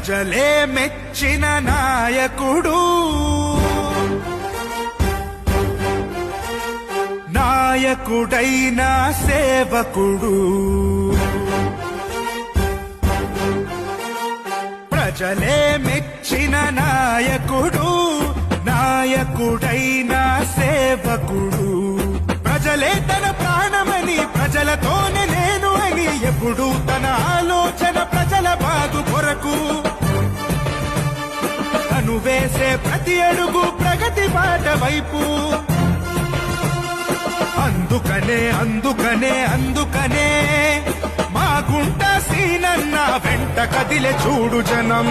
ప్రజలే మెచ్చిన నాయకుడు, నాయకుడైన సేవకుడు. ప్రజలే మెచ్చిన నాయకుడు, నాయకుడైన సేవకుడు. ప్రజలే తన ప్రాణమని, ప్రజలతోనే నేను అని, ఎప్పుడు తన ఆలోచన ప్రజల బాగు కొరకు. తను వేసే ప్రతి అడుగు ప్రగతి బాట వైపు. అందుకనే అందుకనే అందుకనే మా గుంట సీనన్న వెంట కదిలే చూడు జనం.